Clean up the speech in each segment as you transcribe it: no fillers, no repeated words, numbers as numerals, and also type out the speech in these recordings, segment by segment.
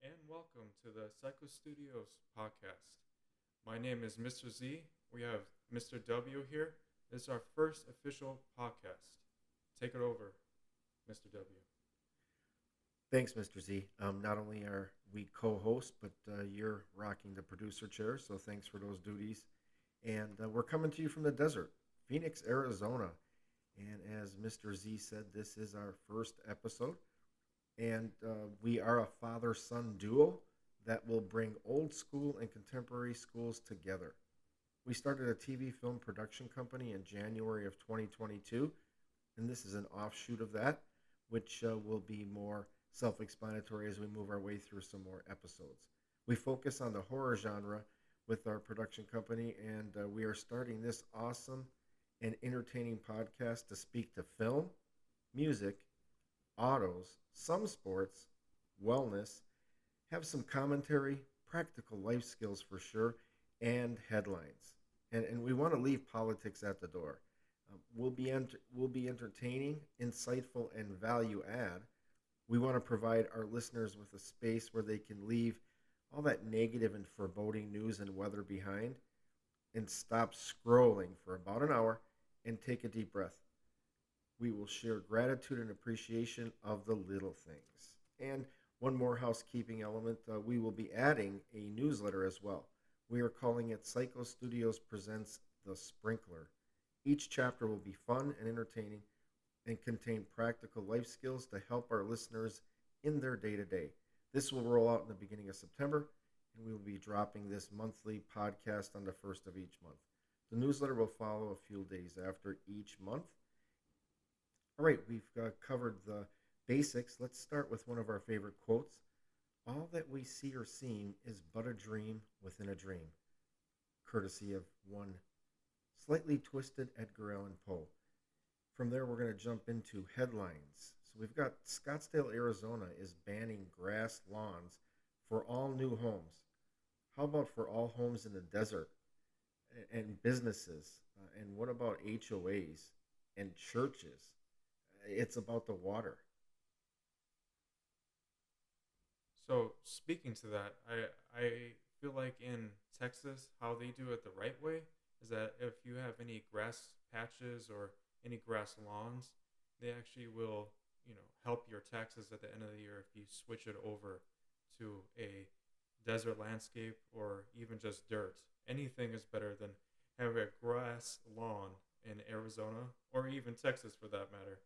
and welcome to the Psycho Studios podcast. My name is Mr. Z. We have Mr. W here. This is our first official podcast. Take it over, Mr. W. Thanks, Mr. Z. Not only are we co-hosts, but you're rocking the producer chair, so thanks for those duties. And we're coming to you from the desert, Phoenix, Arizona. And as Mr. Z said, this is our first episode, and we are a father-son duo that will bring old school and contemporary schools together. We started a TV film production company in January of 2022, and this is an offshoot of that, which will be more self explanatory as we move our way through some more episodes. We focus on the horror genre with our production company, and we are starting this awesome and entertaining podcast to speak to film, music, autos, some sports, wellness, have some commentary, practical life skills for sure, and headlines. And we want to leave politics at the door. We'll be entertaining, insightful, and value add. We want to provide our listeners with a space where they can leave all that negative and foreboding news and weather behind and stop scrolling for about an hour and take a deep breath. We will share gratitude and appreciation of the little things. And one more housekeeping element, we will be adding a newsletter as well. We are calling it Psycho Studios Presents The Sprinkler. Each chapter will be fun and entertaining and contain practical life skills to help our listeners in their day to day. This will roll out in the beginning of September, and we will be dropping this monthly podcast on the first of each month. The newsletter will follow a few days after each month. All right, we've covered the basics. Let's start with one of our favorite quotes. All that we see or seem is but a dream within a dream, courtesy of one slightly twisted Edgar Allan Poe. From there, we're going to jump into headlines. So we've got Scottsdale, Arizona is banning grass lawns for all new homes. How about for all homes in the desert and businesses? And what about HOAs and churches? It's about the water. So, speaking to that, I feel like in Texas, how they do it the right way is that if you have any grass patches or any grass lawns, they actually will, help your taxes at the end of the year if you switch it over to a desert landscape or even just dirt. Anything is better than having a grass lawn in Arizona or even Texas for that matter.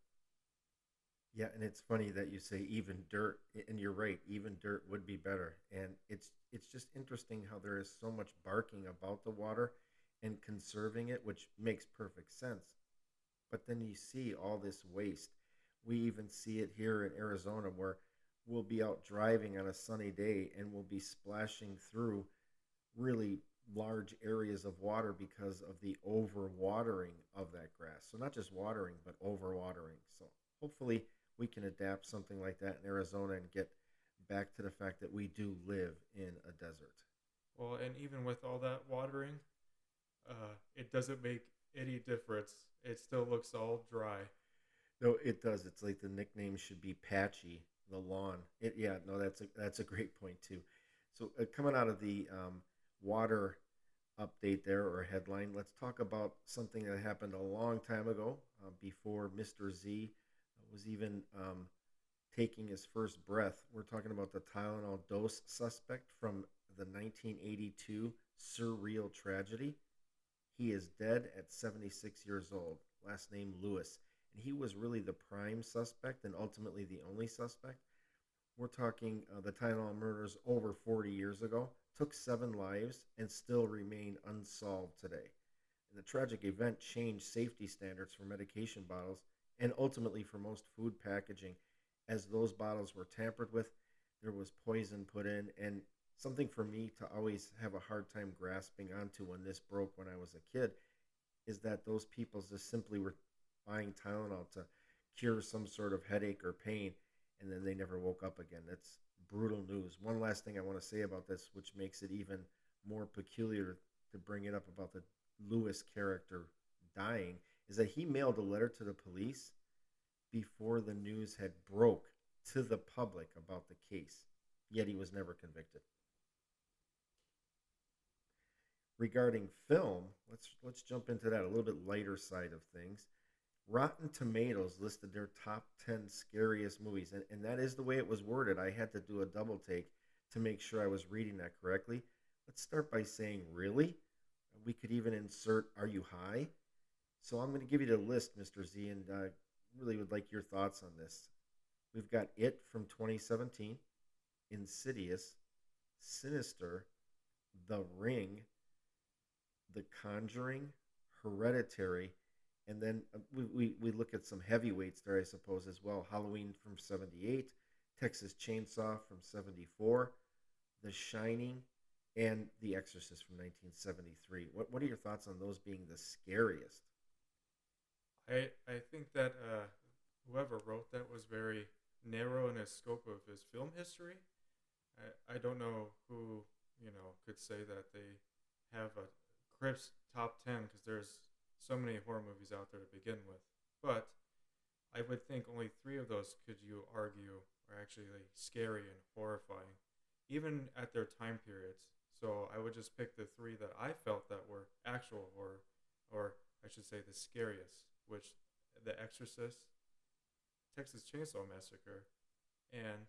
Yeah, and it's funny that you say even dirt, and you're right, even dirt would be better. And it's just interesting how there is so much barking about the water and conserving it, which makes perfect sense. But then you see all this waste. We even see it here in Arizona where we'll be out driving on a sunny day and we'll be splashing through really large areas of water because of the overwatering of that grass. So not just watering, but overwatering. So hopefully we can adapt something like that in Arizona and get back to the fact that we do live in a desert. Well, and even with all that watering, it doesn't make any difference. It still looks all dry. No, it does. It's like the nickname should be Patchy, the lawn. Yeah, no, that's a great point too. So coming out of the water update there or headline, let's talk about something that happened a long time ago, before Mr. Z was even taking his first breath. We're talking about the Tylenol dose suspect from the 1982 surreal tragedy. He is dead at 76 years old, last name Lewis. And he was really the prime suspect and ultimately the only suspect. We're talking the Tylenol murders over 40 years ago, took 7 lives, and still remain unsolved today. And the tragic event changed safety standards for medication bottles and ultimately for most food packaging. As those bottles were tampered with, there was poison put in, and something for me to always have a hard time grasping onto when this broke when I was a kid is that those people just simply were buying Tylenol to cure some sort of headache or pain, and then they never woke up again. That's brutal news. One last thing I want to say about this, which makes it even more peculiar to bring it up about the Lewis character dying, is that he mailed a letter to the police before the news had broke to the public about the case. yet he was never convicted. Regarding film, let's jump into that a little bit lighter side of things. Rotten Tomatoes listed their top 10 scariest movies, and that is the way it was worded. I had to do a double take to make sure I was reading that correctly. Let's start by saying, really? We could even insert, are you high? So I'm going to give you the list, Mr. Z, and really would like your thoughts on this. We've got It from 2017, Insidious, Sinister, The Ring, The Conjuring, Hereditary, and then we look at some heavyweights there, I suppose, as well. Halloween from 78, Texas Chainsaw from 74, The Shining, and The Exorcist from 1973. What are your thoughts on those being the scariest? I think that whoever wrote that was very narrow in his scope of his film history. I don't know who could say that they have a crisp top 10 because there's so many horror movies out there to begin with. But I would think only three of those could you argue are actually like, scary and horrifying, even at their time periods. So I would just pick the three that I felt that were actual horror, or I should say the scariest, which The Exorcist, Texas Chainsaw Massacre, and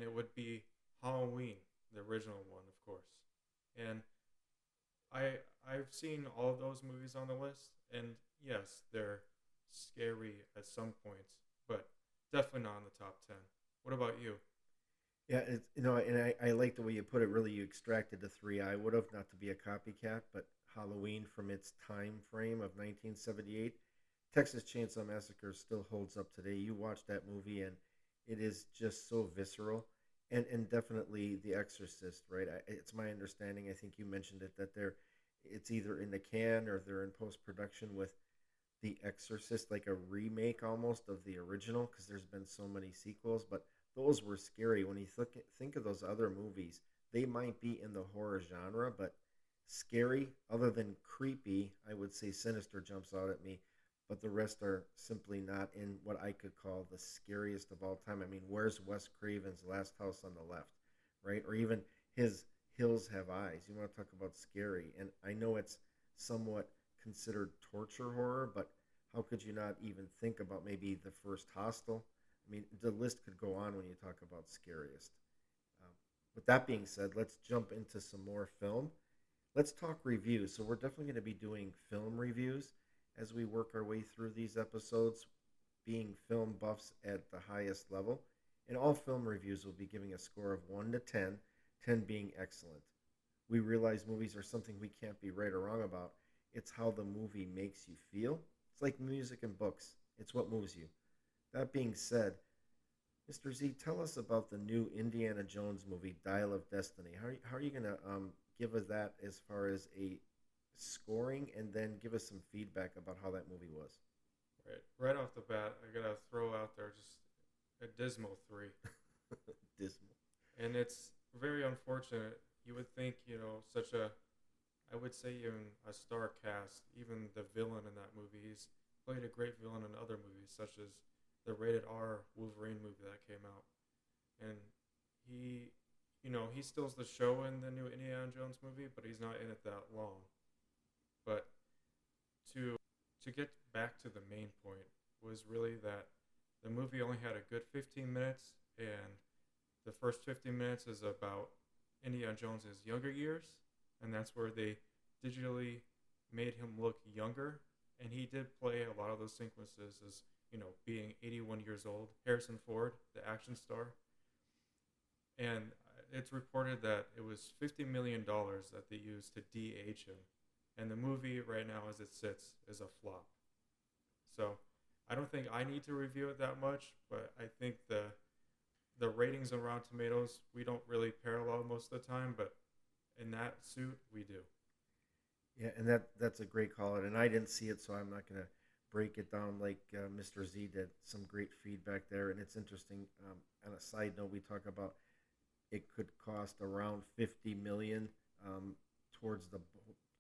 it would be Halloween, the original one, of course. And I've seen all of those movies on the list, and yes, they're scary at some points, but definitely not in the top 10. What about you? Yeah, and I like the way you put it. Really, you extracted the three I would have, not to be a copycat, but Halloween from its time frame of 1978. Texas Chainsaw Massacre still holds up today. You watch that movie, and it is just so visceral. And definitely The Exorcist, right? It's my understanding. I think you mentioned it that it's either in the can or they're in post production with The Exorcist, like a remake almost of the original, because there's been so many sequels. But those were scary. When you think of those other movies, they might be in the horror genre, but scary, other than creepy, I would say Sinister jumps out at me. But the rest are simply not in what I could call the scariest of all time. I mean, where's Wes Craven's Last House on the Left, right? Or even his Hills Have Eyes. You want to talk about scary. And I know it's somewhat considered torture horror, but how could you not even think about maybe the first Hostel? I mean, the list could go on when you talk about scariest. Um, with that being said, let's jump into some more film. Let's talk reviews. So, we're definitely going to be doing film reviews as we work our way through these episodes, being film buffs at the highest level. And all film reviews will be giving a score of 1 to 10, 10 being excellent. We realize movies are something we can't be right or wrong about. It's how the movie makes you feel. It's like music and books, it's what moves you. That being said, Mr. Z, tell us about the new Indiana Jones movie, Dial of Destiny. How are you going to give us that as far as a scoring and then give us some feedback about how that movie was? Right off the bat, I gotta throw out there just a dismal three, Dismal. and it's very unfortunate. You would think, such a, I would say even a star cast, even the villain in that movie, he's played a great villain in other movies, such as the rated R Wolverine movie that came out, and he, he steals the show in the new Indiana Jones movie, but he's not in it that long. But to to get back to the main point was really that the movie only had a good 15 minutes, and the first 15 minutes is about Indiana Jones's younger years, and that's where they digitally made him look younger, and he did play a lot of those sequences as being 81 years old. Harrison Ford, the action star, and it's reported that it was $50 million that they used to de-age him, and the movie right now, as it sits, is a flop. So I don't think I need to review it that much, but I think the ratings on Rotten Tomatoes we don't really parallel most of the time, but in that suit we do. Yeah, and that's a great call. And I didn't see it, so I'm not going to break it down like Mr. Z did. Some great feedback there. And it's interesting. On a side note, we talk about it could cost around 50 million towards the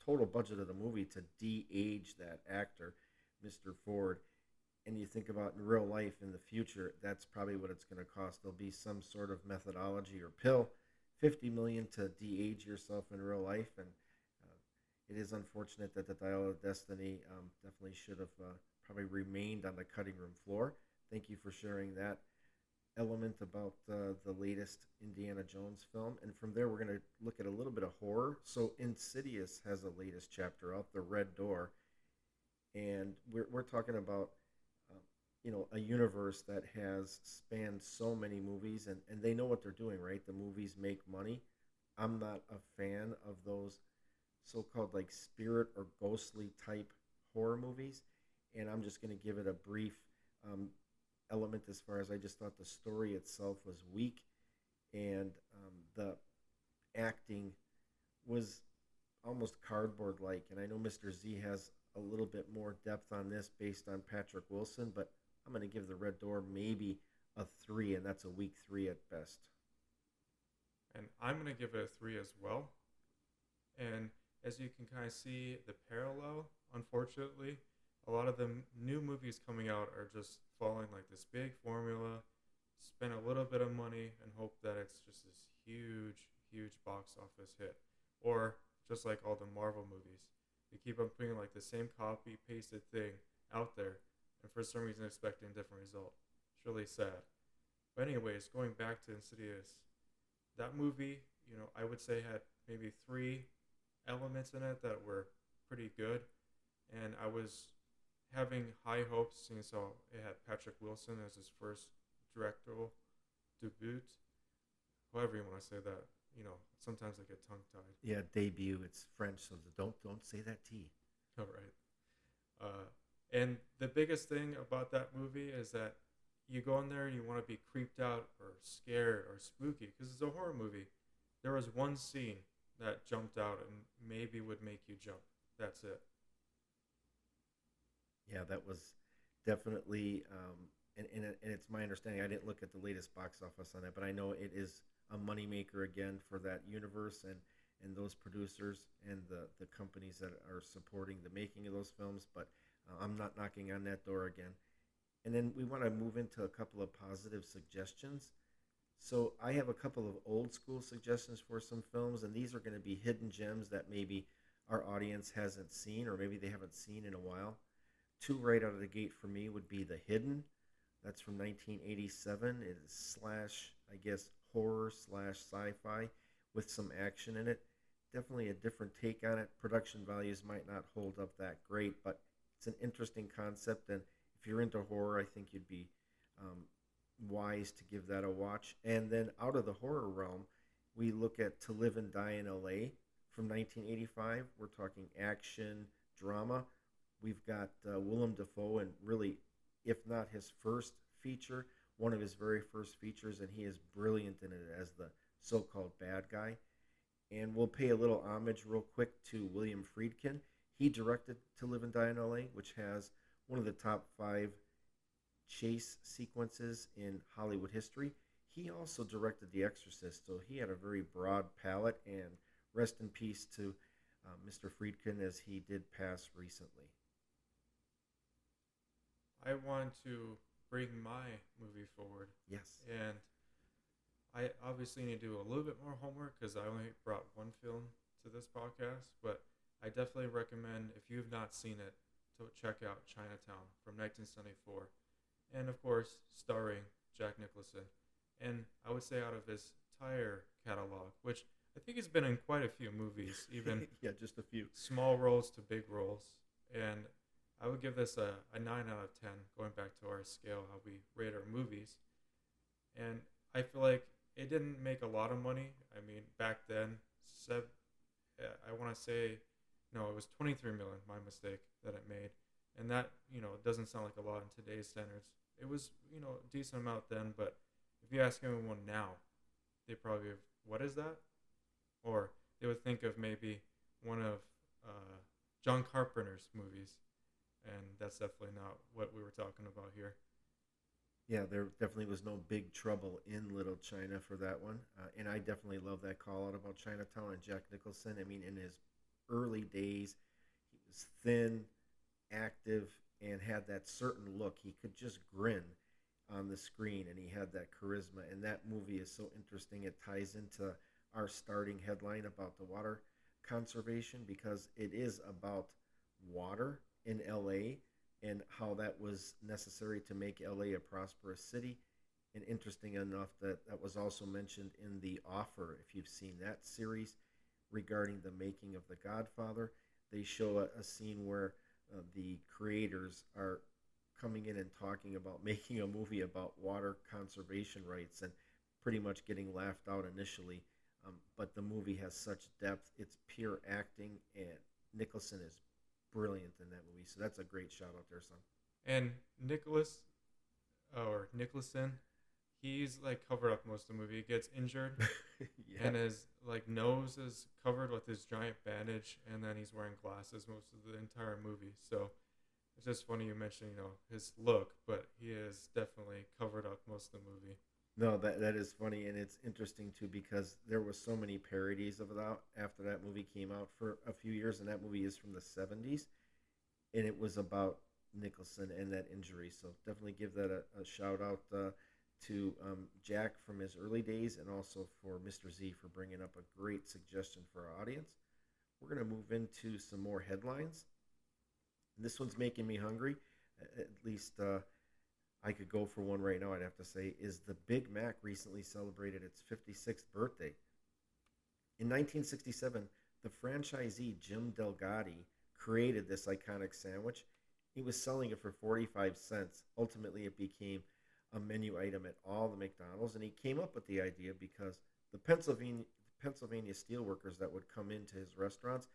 total budget of the movie to de-age that actor, Mr. Ford. and you think about in real life in the future, that's probably what it's going to cost. There'll be some sort of methodology or pill, 50 million to de-age yourself in real life, and it is unfortunate that the Dial of Destiny definitely should have probably remained on the cutting room floor. Thank you for sharing that element about the latest Indiana Jones film. And from there, we're going to look at a little bit of horror. So, Insidious has a latest chapter out, The Red Door. And we're talking about, uh, a universe that has spanned so many movies, and they know what they're doing, right? The movies make money. I'm not a fan of those so-called like spirit or ghostly type horror movies, and I'm just going to give it a brief um, element as far as I just thought the story itself was weak, and the acting was almost cardboard like. And I know Mr. Z has a little bit more depth on this based on Patrick Wilson, but I'm going to give The Red Door maybe a 3, and that's a weak 3 at best. And I'm going to give it a 3 as well. And as you can kind of see the parallel, unfortunately, a lot of the new movies coming out are just following like this big formula, spend a little bit of money and hope that it's just this huge, huge box office hit. Or just like all the Marvel movies, they keep on putting like the same copy pasted thing out there, and for some reason expecting a different result. It's really sad. But anyways, going back to Insidious, that movie, I would say had maybe three elements in it that were pretty good, and I was having high hopes seeing so it had Patrick Wilson as his first directorial debut, however you want to say that. Sometimes I get tongue tied. Yeah, debut. It's French, so don't say that T. All right. And the biggest thing about that movie is that you go in there and you want to be creeped out or scared or spooky because it's a horror movie. There was one scene that jumped out and maybe would make you jump. That's it. Yeah, that was definitely, and it's my understanding. I didn't look at the latest box office on it, but I know it is a moneymaker again for that universe and those producers and the companies that are supporting the making of those films. But I'm not knocking on that door again. And then we want to move into a couple of positive suggestions. So I have a couple of old school suggestions for some films, and these are going to be hidden gems that maybe our audience hasn't seen or maybe they haven't seen in a while. Two right out of the gate for me would be The Hidden. That's from 1987. It is slash, I guess, horror slash sci-fi with some action in it. Definitely a different take on it. Production values might not hold up that great, but it's an interesting concept. And if you're into horror, I think you'd be um, wise to give that a watch. And then out of the horror realm, we look at To Live and Die in LA from 1985. We're talking action, drama. We've got Willem Dafoe, and really, if not his first feature, one of his very first features, and he is brilliant in it as the so-called bad guy. And we'll pay a little homage real quick to William Friedkin. He directed To Live and Die in LA, which has one of the top 5 chase sequences in Hollywood history. He also directed The Exorcist, so he had a very broad palette, and rest in peace to Mr. Friedkin as he did pass recently. I want to bring my movie forward, Yes. and I obviously need to do a little bit more homework because I only brought one film to this podcast, but I definitely recommend, if you've not seen it, to check out Chinatown from 1974. And of course, starring Jack Nicholson. And I would say out of his entire catalog, which I think he's been in quite a few movies, even Yeah, just a few. small roles to big roles. And I would give this a 9 out of 10, going back to our scale, how we rate our movies. And I feel like it didn't make a lot of money. I mean, back then, I want to say, no, it was 23 million, my mistake, that it made. And that, doesn't sound like a lot in today's standards. It was, a decent amount then, but if you ask anyone now, they probably have, what is that? Or they would think of maybe one of John Carpenter's movies. And that's definitely not what we were talking about here. Yeah, there definitely was no Big Trouble in Little China for that one. And I definitely love that call out about Chinatown and Jack Nicholson. I mean, in his early days, he was thin, active, and had that certain look. He could just grin on the screen, and he had that charisma. And that movie is so interesting. It ties into our starting headline about the water conservation because it is about water in LA and how that was necessary to make LA a prosperous city. And interesting enough, that was also mentioned in The Offer. If you've seen that series regarding the making of The Godfather, they show a scene where the creators are coming in and talking about making a movie about water conservation rights and pretty much getting laughed out initially. But the movie has such depth. It's pure acting, and Nicholson is brilliant in that movie. So that's a great shout out there, son. And Nicholas or Nicholson, he's like covered up most of the movie. He gets injured, Yeah. and his like nose is covered with this giant bandage, and then he's wearing glasses most of the entire movie. So it's just funny you mentioned his look, but he is definitely covered up most of the movie. No, that is funny, and it's interesting too because there was so many parodies of that after that movie came out for a few years, and that movie is from the '70s, and it was about Nicholson and that injury. So definitely give that a shout out to Jack from his early days, and also for Mr. Z for bringing up a great suggestion for our audience. We're gonna move into some more headlines. And this one's making me hungry. At least I could go for one right now. I'd have to say is the Big Mac recently celebrated its 56th birthday. In 1967, the franchisee Jim Delgatti created this iconic sandwich. He was selling it for 45 cents. Ultimately, it became a menu item at all the McDonald's, and he came up with the idea because the Pennsylvania steelworkers that would come into his restaurants,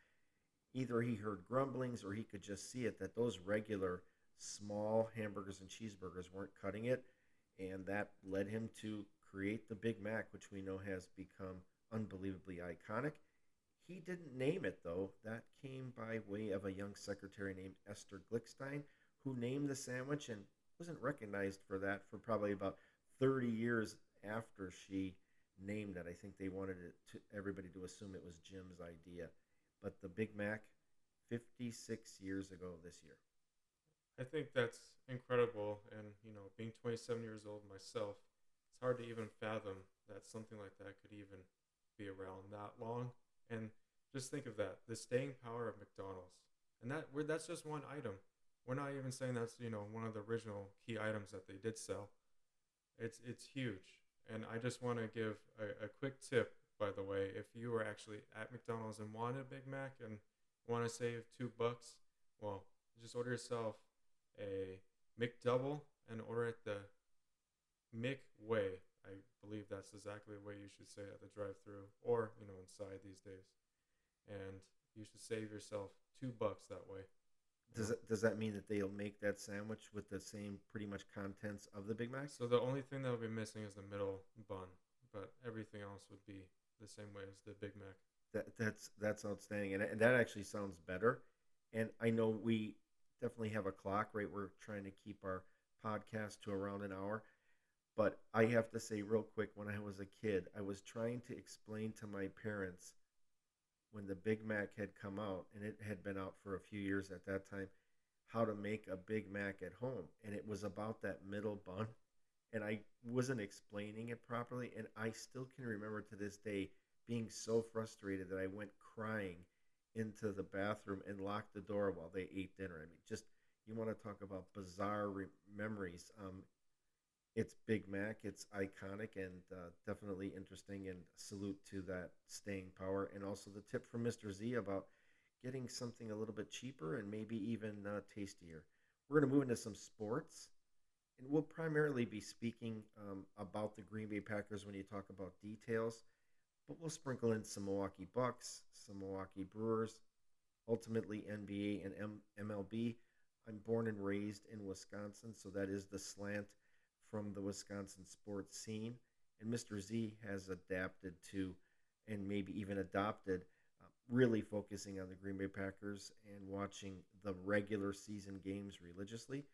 either he heard grumblings or he could just see it that those regular small hamburgers and cheeseburgers weren't cutting it, and that led him to create the Big Mac, which we know has become unbelievably iconic. He didn't name it though. That came by way of a young secretary named Esther Glickstein, who named the sandwich and wasn't recognized for that for probably about 30 years after she named it. I think they wanted it to everybody to assume it was Jim's idea. But the Big Mac, 56 years ago this year. I think that's incredible, and being 27 years old myself, it's hard to even fathom that something like that could even be around that long. And just think of that, the staying power of McDonald's, and that's just one item. We're not even saying that's one of the original key items that they did sell. It's huge, and I just want to give a quick tip. By the way, if you were actually at McDonald's and wanted a Big Mac and want to save $2, well, just order yourself a McDouble and order it the McWay. I believe that's exactly the way you should say it at the drive-through or inside these days. And you should save yourself $2 that way. You know. Does that mean that they'll make that sandwich with the same pretty much contents of the Big Mac? So the only thing that will be missing is the middle bun, but everything else would be the same way as the Big Mac. That's outstanding, and that actually sounds better. And I know we definitely have a clock, right? We're trying to keep our podcast to around an hour. But I have to say, real quick, when I was a kid, I was trying to explain to my parents when the Big Mac had come out, and it had been out for a few years at that time, how to make a Big Mac at home. And it was about that middle bun. And I wasn't explaining it properly. And I still can remember to this day being so frustrated that I went crying into the bathroom and locked the door while they ate dinner. I mean, just you want to talk about bizarre memories. It's Big Mac. It's iconic and definitely interesting. And salute to that staying power. And also the tip from Mr. Z about getting something a little bit cheaper and maybe even tastier. We're going to move into some sports. And we'll primarily be speaking about the Green Bay Packers when you talk about details. But we'll sprinkle in some Milwaukee Bucks, some Milwaukee Brewers, ultimately NBA and MLB. I'm born and raised in Wisconsin, so that is the slant from the Wisconsin sports scene. And Mr. Z has adapted to and maybe even adopted, really focusing on the Green Bay Packers and watching the regular season games religiously.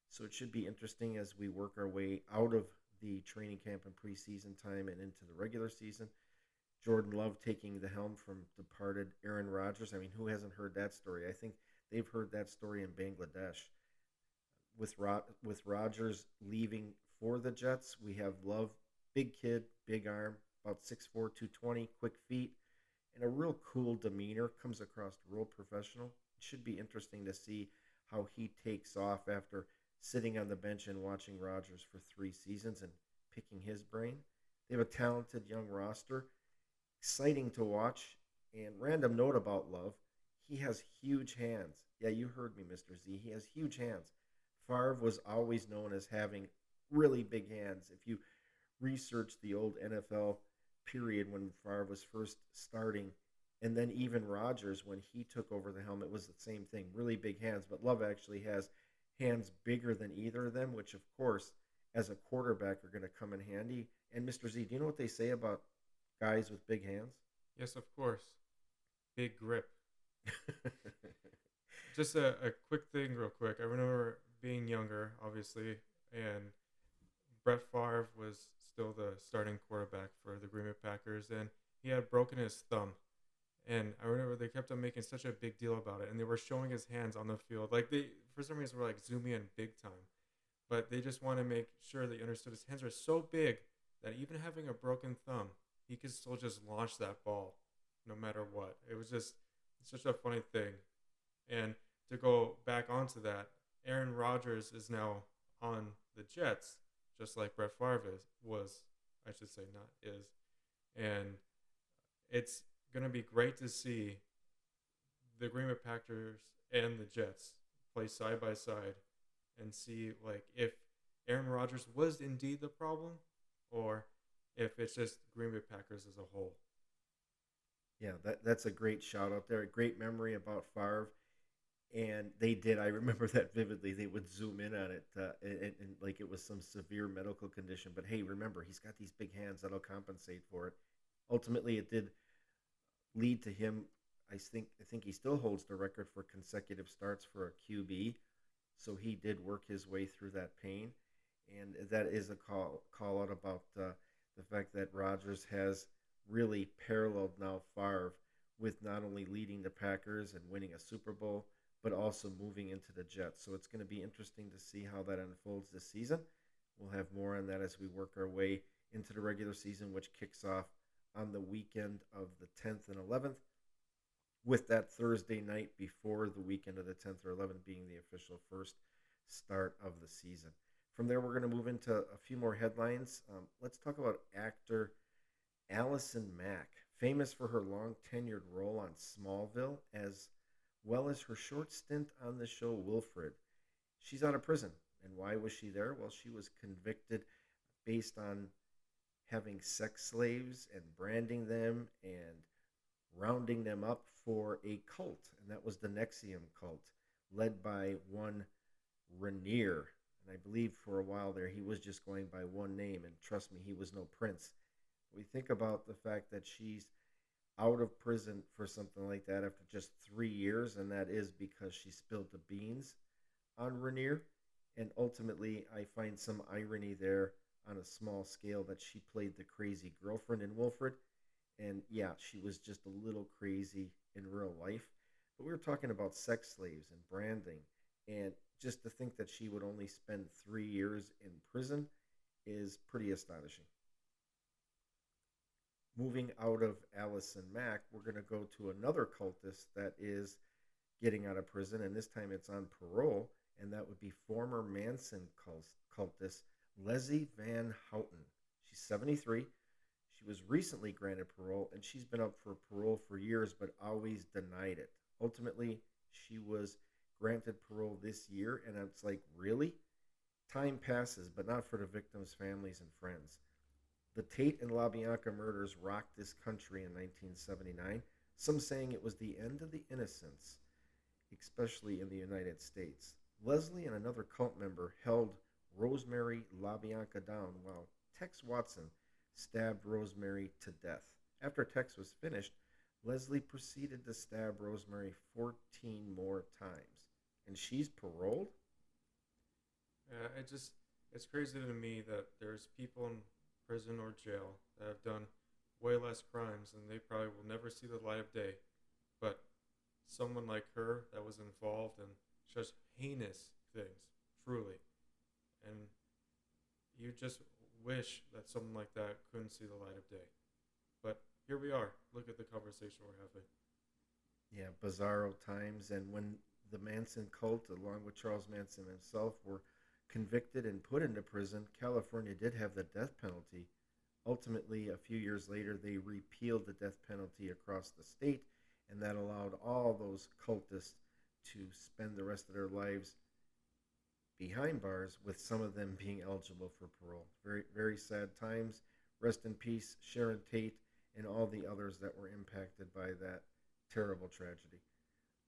So it should be interesting as we work our way out of the training camp and preseason time and into the regular season. Jordan Love taking the helm from departed Aaron Rodgers. I mean, who hasn't heard that story? I think they've heard that story in Bangladesh. with Rogers leaving for the Jets, we have Love, big kid, big arm, about 6'4", 220, quick feet, and a real cool demeanor. Comes across real professional. It should be interesting to see how he takes off after sitting on the bench and watching Rogers for 3 seasons and picking his brain. They have a talented young roster, exciting to watch. And random note about Love, he has huge hands. Yeah, you heard me, Mr. Z. He has huge hands. Favre was always known as having really big hands. If you research the old NFL period when Favre was first starting, and then even Rodgers when he took over the helmet was the same thing, really big hands. But Love actually has hands bigger than either of them, which of course, as a quarterback, are going to come in handy. And Mr. Z, do you know what they say about guys with big hands? Yes, of course. Big grip. Just a quick thing, real quick. I remember being younger, obviously, and Brett Favre was still the starting quarterback for the Green Bay Packers, and he had broken his thumb. And I remember they kept on making such a big deal about it, and they were showing his hands on the field. Like they, for some reason, were like zooming in big time. But they just want to make sure that you understood his hands are so big that even having a broken thumb, he could still just launch that ball no matter what. It was just such a funny thing. And to go back onto that, Aaron Rodgers is now on the Jets, just like Brett Favre was, I should say, not is. And it's going to be great to see the Green Bay Packers and the Jets play side by side and see like if Aaron Rodgers was indeed the problem or if it's just Green Bay Packers as a whole. Yeah, that's a great shout out there. A great memory about Favre. And they did. I remember that vividly. They would zoom in on it, and like it was some severe medical condition. But hey, remember, he's got these big hands that'll compensate for it. Ultimately, it did lead to him. I think he still holds the record for consecutive starts for a QB. So he did work his way through that pain, and that is a call out about the fact that Rodgers has really paralleled now Favre with not only leading the Packers and winning a Super Bowl, but also moving into the Jets. So it's going to be interesting to see how that unfolds this season. We'll have more on that as we work our way into the regular season, which kicks off on the weekend of the 10th and 11th, with that Thursday night before the weekend of the 10th or 11th being the official first start of the season. From there, we're going to move into a few more headlines. Let's talk about actor Allison Mack, famous for her long tenured role on Smallville, as well as her short stint on the show Wilfred. She's out of prison. And why was she there? Well, she was convicted based on having sex slaves and branding them and rounding them up for a cult, and that was the Nexium cult, led by one Rainier. And I believe for a while there he was just going by one name, and trust me, he was no prince. We think about the fact that she's out of prison for something like that after just 3 years, and that is because she spilled the beans on Rainier. And ultimately, I find some irony there on a small scale that she played the crazy girlfriend in Wilfred. And yeah, she was just a little crazy in real life. But we were talking about sex slaves and branding. And just to think that she would only spend 3 years in prison is pretty astonishing. Moving out of Allison Mack, we're going to go to another cultist that is getting out of prison, and this time it's on parole, and that would be former Manson cultist Leslie Van Houten. She's 73. She was recently granted parole, and she's been up for parole for years, but always denied it. Ultimately, she was granted parole this year, and it's like, really? Time passes, but not for the victims' families and friends. The Tate and LaBianca murders rocked this country in 1979, some saying it was the end of the innocence, especially in the United States. Leslie and another cult member held Rosemary LaBianca down while Tex Watson stabbed Rosemary to death. After Tex was finished, Leslie proceeded to stab Rosemary 14 more times. And she's paroled? It's crazy to me that there's people in prison or jail that have done way less crimes and they probably will never see the light of day. But someone like her that was involved in such heinous things truly. And you just wish that something like that couldn't see the light of day. But here we are. Look at the conversation we're having. Yeah, bizarro times. And when the Manson cult, along with Charles Manson himself, were convicted and put into prison, California did have the death penalty. Ultimately, a few years later, they repealed the death penalty across the state, and that allowed all those cultists to spend the rest of their lives behind bars, with some of them being eligible for parole. Very, very sad times. Rest in peace, Sharon Tate, and all the others that were impacted by that terrible tragedy.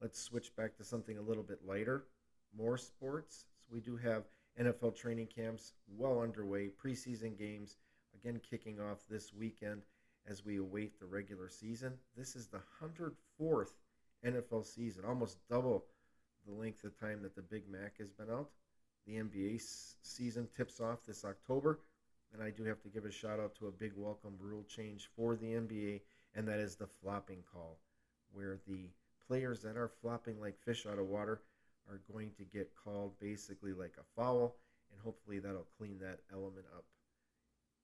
Let's switch back to something a little bit lighter, more sports. So we do have NFL training camps well underway, preseason games again kicking off this weekend as we await the regular season. This is the 104th NFL season, almost double the length of time that the Big Mac has been out. The NBA season tips off this October, and I do have to give a shout out to a big welcome rule change for the NBA, and that is the flopping call, where the players that are flopping like fish out of water are going to get called basically like a foul, and hopefully that'll clean that element up.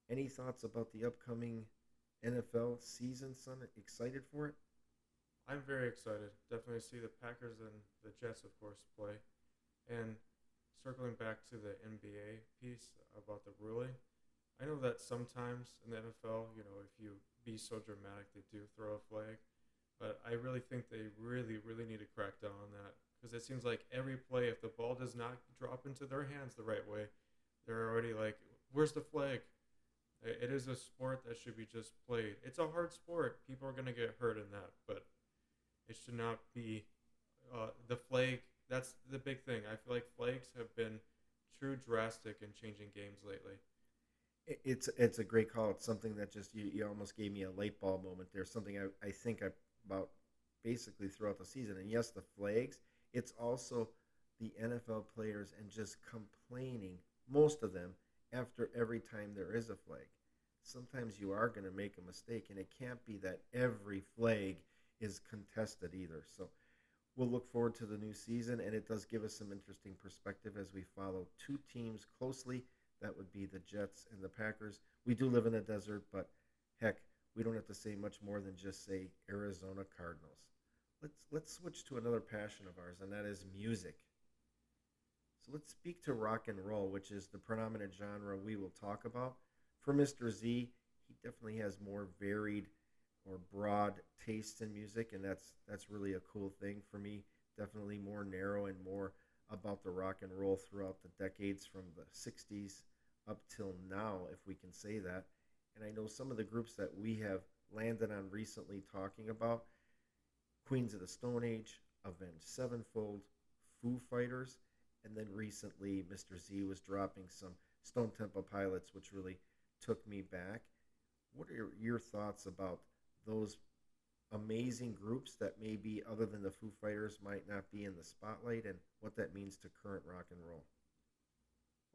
Any thoughts about the upcoming NFL season, son? Excited for it? I'm very excited. Definitely see the Packers and the Jets, of course, play. And circling back to the NBA piece about the ruling, I know that sometimes in the NFL, if you be so dramatic, they do throw a flag. But I really think they really, really need to crack down on that because it seems like every play, if the ball does not drop into their hands the right way, they're already like, "Where's the flag?" It is a sport that should be just played. It's a hard sport. People are gonna get hurt in that, but it should not be the flag. That's the big thing. I feel like flags have been true drastic in changing games lately. It's a great call. It's something that just you almost gave me a light bulb moment there. Something I think about basically throughout the season. And yes, the flags. It's also the NFL players and just complaining, most of them, after every time there is a flag. Sometimes you are going to make a mistake, and it can't be that every flag is contested either. So we'll look forward to the new season, and it does give us some interesting perspective as we follow two teams closely. That would be the Jets and the Packers. We do live in a desert, but heck, we don't have to say much more than just say Arizona Cardinals. Let's switch to another passion of ours, and that is music. So let's speak to rock and roll, which is the predominant genre we will talk about. For Mr. Z, he definitely has more varied or broad tastes in music, and that's really a cool thing. For me, definitely more narrow and more about the rock and roll throughout the decades from the 60s up till now, if we can say that. And I know some of the groups that we have landed on recently talking about: Queens of the Stone Age, Avenged Sevenfold, Foo Fighters, and then recently Mr. Z was dropping some Stone Temple Pilots, which really took me back. What are your thoughts about those amazing groups that maybe, other than the Foo Fighters, might not be in the spotlight, and what that means to current rock and roll?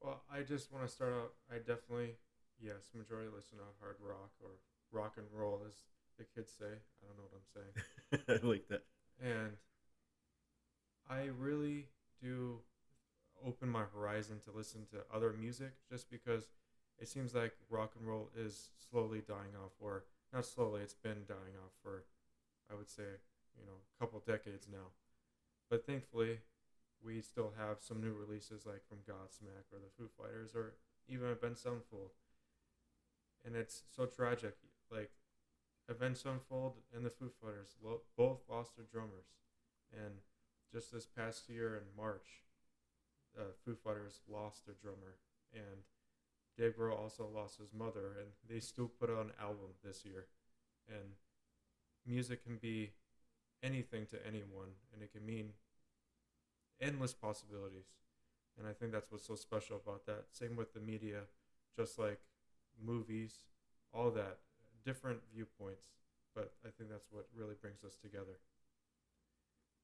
Well, I just want to start out. I definitely, yes, majority listen to hard rock or rock and roll, as the kids say. I don't know what I'm saying. I like that. And I really do open my horizon to listen to other music just because it seems like rock and roll is slowly dying off, or not slowly, it's been dying off for, I would say, a couple decades now. But thankfully, we still have some new releases like from Godsmack or the Foo Fighters or even Ben Sevenfold. And it's so tragic. Like, Avenged Sevenfold and the Foo Fighters both lost their drummers. And just this past year in March, Foo Fighters lost their drummer. And Dave Grohl also lost his mother. And they still put out an album this year. And music can be anything to anyone, and it can mean endless possibilities. And I think that's what's so special about that. Same with the media, just like movies, all that, different viewpoints. But I think that's what really brings us together.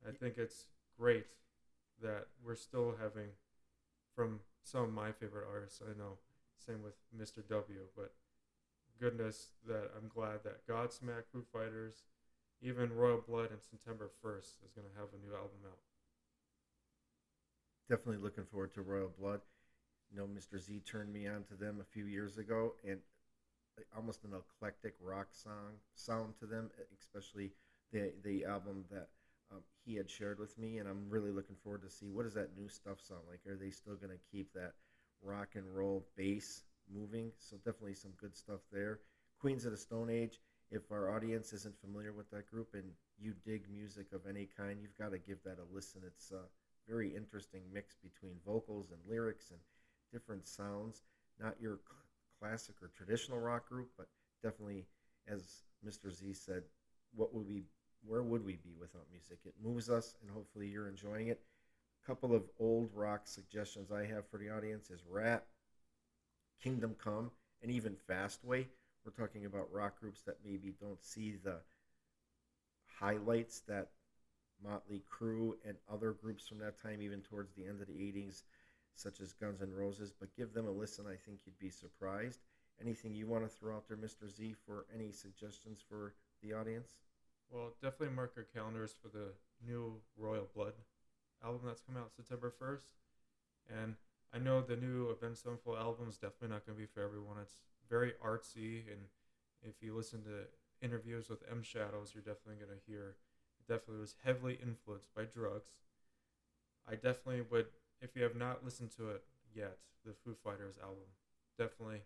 I think it's great that we're still having, from some of my favorite artists, I know, same with Mr. W, but goodness that I'm glad that Godsmack, Foo Fighters, even Royal Blood on September 1st is going to have a new album out. Definitely looking forward to Royal Blood. Mr. Z turned me on to them a few years ago, and almost an eclectic rock song sound to them, especially the album that he had shared with me. And I'm really looking forward to see what does that new stuff sound like. Are they still going to keep that rock and roll bass moving? So definitely some good stuff there. Queens of the Stone Age. If our audience isn't familiar with that group and you dig music of any kind, you've got to give that a listen. It's a very interesting mix between vocals and lyrics and different sounds. Not your classic or traditional rock group, but definitely, as Mr. Z said, what would we, where would we be without music? It moves us, and hopefully you're enjoying it. A couple of old rock suggestions I have for the audience is Rat, Kingdom Come, and even Fastway. We're talking about rock groups that maybe don't see the highlights that Motley Crue and other groups from that time, even towards the end of the 80s, such as Guns N' Roses, but give them a listen. I think you'd be surprised. Anything you want to throw out there, Mr. Z, for any suggestions for the audience? Well, definitely mark your calendars for the new Royal Blood album that's coming out September 1st. And I know the new Avenged Sevenfold album is definitely not going to be for everyone. It's very artsy, and if you listen to interviews with M Shadows, you're definitely going to hear it definitely was heavily influenced by drugs. I definitely would, if you have not listened to it yet, the Foo Fighters album, definitely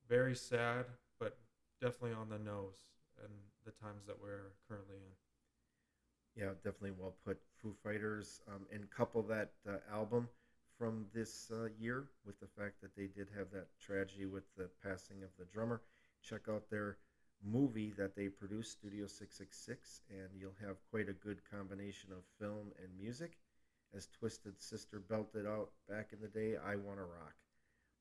very sad, but definitely on the nose in the times that we're currently in. Yeah, definitely well put. Foo Fighters, and couple that album from this year with the fact that they did have that tragedy with the passing of the drummer. Check out their movie that they produced, Studio 666, and you'll have quite a good combination of film and music. As Twisted Sister belted out back in the day, I Wanna Rock.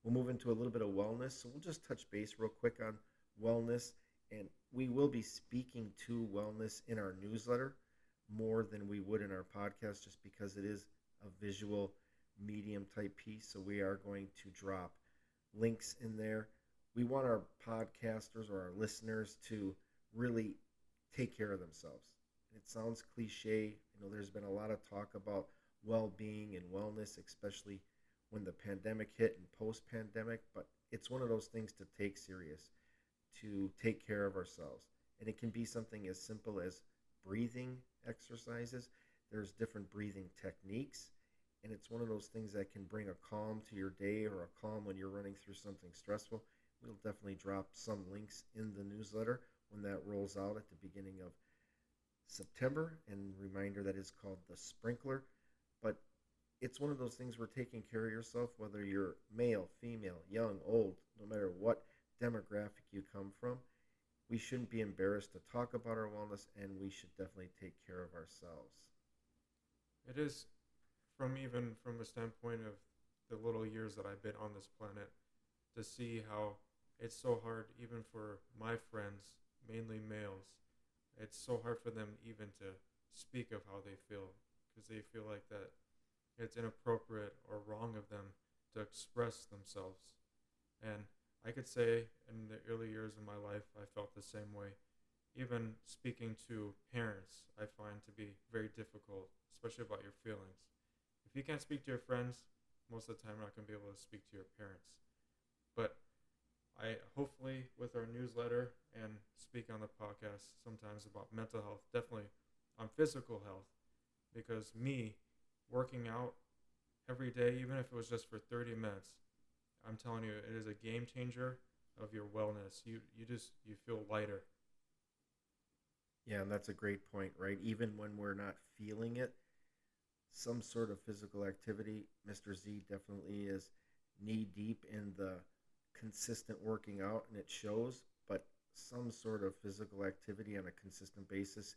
We'll move into a little bit of wellness, so we'll just touch base real quick on wellness, and we will be speaking to wellness in our newsletter more than we would in our podcast just because it is a visual medium type piece. So we are going to drop links in there. We want our podcasters or our listeners to really take care of themselves. It sounds cliche. There's been a lot of talk about well-being and wellness, especially when the pandemic hit and post-pandemic, but it's one of those things to take serious, to take care of ourselves. And it can be something as simple as breathing exercises. There's different breathing techniques, and it's one of those things that can bring a calm to your day or a calm when you're running through something stressful. We'll definitely drop some links in the newsletter when that rolls out at the beginning of September. And reminder that is called the Sprinkler. But it's one of those things where taking care of yourself, whether you're male, female, young, old, no matter what demographic you come from, we shouldn't be embarrassed to talk about our wellness, and we should definitely take care of ourselves. It is from even from a standpoint of the little years that I've been on this planet to see how it's so hard even for my friends, mainly males. It's so hard for them even to speak of how they feel because they feel like that it's inappropriate or wrong of them to express themselves. And I could say in the early years of my life, I felt the same way. Even speaking to parents, I find to be very difficult, especially about your feelings. If you can't speak to your friends, most of the time you're not going to be able to speak to your parents. But I hopefully, with our newsletter and speak on the podcast sometimes about mental health, definitely on physical health, because me working out every day, even if it was just for 30 minutes, I'm telling you, it is a game changer of your wellness. You feel lighter. Yeah, and that's a great point, right? Even when we're not feeling it, some sort of physical activity, Mr. Z definitely is knee deep in the consistent working out, and it shows, but some sort of physical activity on a consistent basis,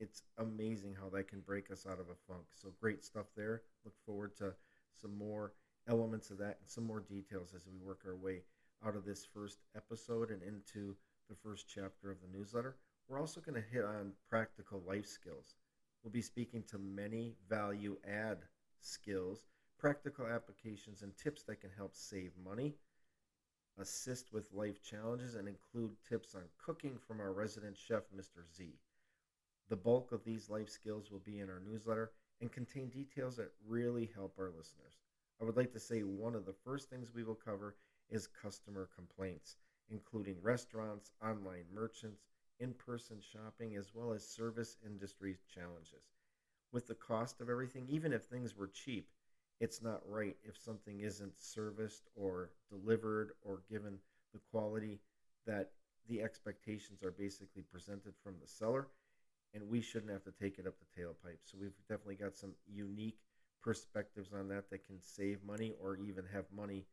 it's amazing how that can break us out of a funk. So great stuff there. Look forward to some more elements of that and some more details as we work our way out of this first episode and into the first chapter of the newsletter. We're also going to hit on practical life skills. We'll be speaking to many value add skills, practical applications, and tips that can help save money, assist with life challenges, and include tips on cooking from our resident chef, Mr. Z. The bulk of these life skills will be in our newsletter, and contain details that really help our listeners. I would like to say one of the first things we will cover is customer complaints, including restaurants, online merchants, in person shopping, as well as service industry challenges. With the cost of everything, even if things were cheap, it's not right if something isn't serviced or delivered or given the quality that the expectations are basically presented from the seller, and we shouldn't have to take it up the tailpipe. So we've definitely got some unique perspectives on that that can save money or even have money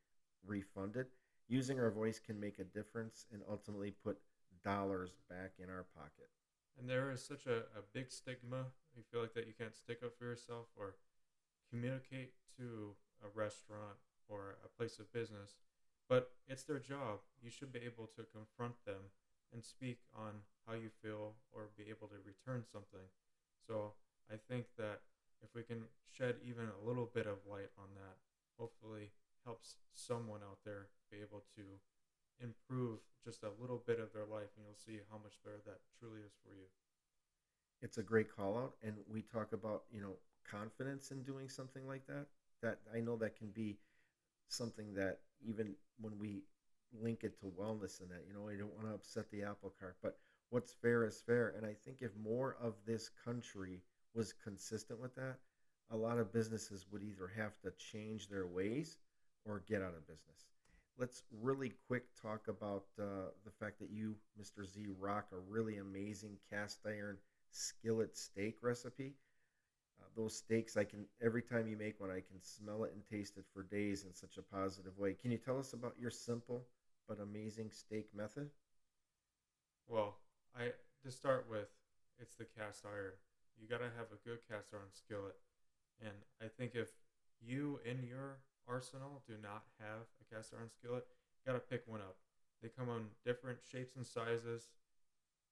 refunded. Using our voice can make a difference and ultimately put dollars back in our pocket. And there is such a big stigma. You feel like that you can't stick up for yourself or communicate to a restaurant or a place of business, but it's their job. You should be able to confront them and speak on how you feel or be able to return something. So I think that if we can shed even a little bit of light on that, hopefully helps someone out there be able to improve just a little bit of their life, and you'll see how much better that truly is for you. It's a great call out, and we talk about confidence in doing something like that. That I know that can be something that even when we link it to wellness and that, I don't want to upset the apple cart, but what's fair is fair. And I think if more of this country was consistent with that, a lot of businesses would either have to change their ways or get out of business. Let's really quick talk about the fact that you, Mr. Z, rock a really amazing cast iron skillet steak recipe. Those steaks, I can every time you make one, I can smell it and taste it for days in such a positive way. Can you tell us about your simple but amazing steak method? Well, I to start with, it's the cast iron. You gotta have a good cast iron skillet, and I think if you in your arsenal do not have a cast iron skillet, you gotta pick one up. They come on different shapes and sizes,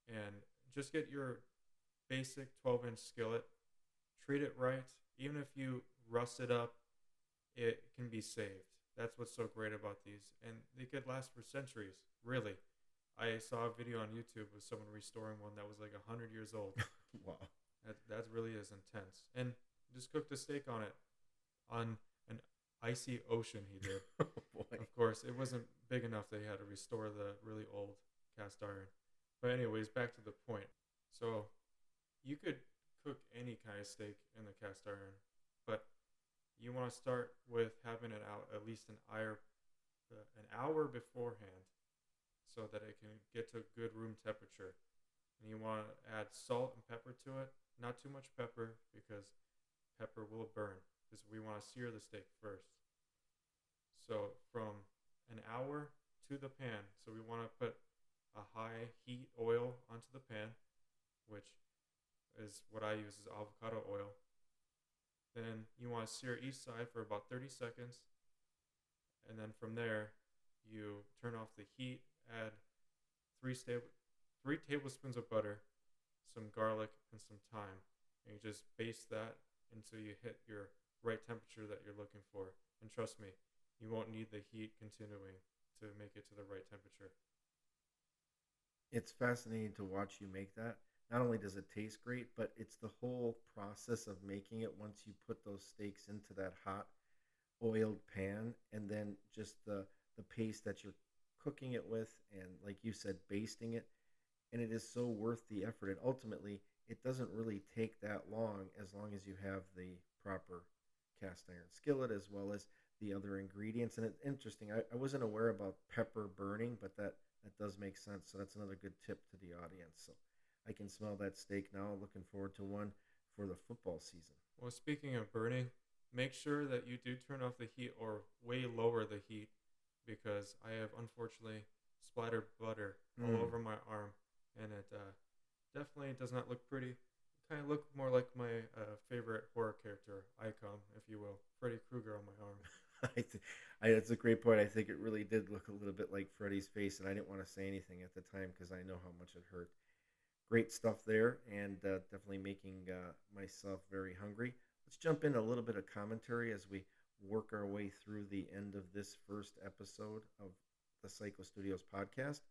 and just get your basic 12-inch skillet. Treat it right. Even if you rust it up, it can be saved. That's what's so great about these, and they could last for centuries. Really, I saw a video on YouTube of someone restoring one that was like 100 years old. Wow. That really is intense. And just cooked a steak on it on an icy ocean. He did. Oh boy. Of course, it wasn't big enough that he had to restore the really old cast iron. But anyways, back to the point. So you could cook any kind of steak in the cast iron, but you want to start with having it out at least an hour beforehand so that it can get to good room temperature. And you want to add salt and pepper to it. Not too much pepper because pepper will burn because we want to sear the steak first. So from an hour to the pan. So we want to put a high heat oil onto the pan, which is what I use is avocado oil. Then you want to sear each side for about 30 seconds. And then from there, you turn off the heat, add three, sta- 3 tablespoons of butter, some garlic, and some thyme. And you just baste that until you hit your right temperature that you're looking for. And trust me, you won't need the heat continuing to make it to the right temperature. It's fascinating to watch you make that. Not only does it taste great, but it's the whole process of making it once you put those steaks into that hot oiled pan and then just the paste that you're cooking it with and like you said basting it, and it is so worth the effort, and ultimately it doesn't really take that long as you have the proper cast iron skillet as well as the other ingredients. And it's interesting, I wasn't aware about pepper burning, but that does make sense. So that's another good tip to the audience. So I can smell that steak now, looking forward to one for the football season. Well, speaking of burning, make sure that you do turn off the heat or way lower the heat because I have unfortunately splattered butter all Mm. over my arm and it definitely does not look pretty. It kind of looked more like my favorite horror character, Icon, if you will, Freddy Krueger on my arm. That's a great point. I think it really did look a little bit like Freddy's face, and I didn't want to say anything at the time because I know how much it hurt. Great stuff there, and definitely making myself very hungry. Let's jump in a little bit of commentary as we work our way through the end of this first episode of the Psycho Studios podcast.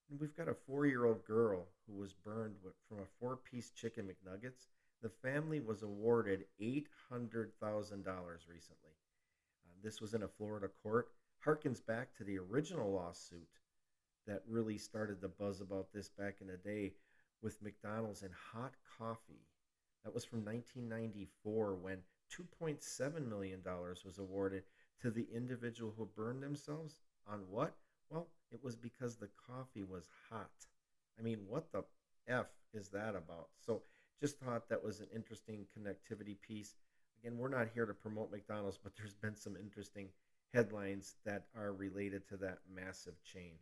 And we've got a 4-year-old girl who was burned from a 4-piece chicken McNuggets The family was awarded $800,000 recently. This was in a Florida court. Harkens back to the original lawsuit that really started the buzz about this back in the day with McDonald's and hot coffee. That was from 1994 when $2.7 million was awarded to the individual who burned themselves. On what? Well, it was because the coffee was hot. I mean, what the F is that about? So just thought that was an interesting connectivity piece. Again, we're not here to promote McDonald's, but there's been some interesting headlines that are related to that massive chain.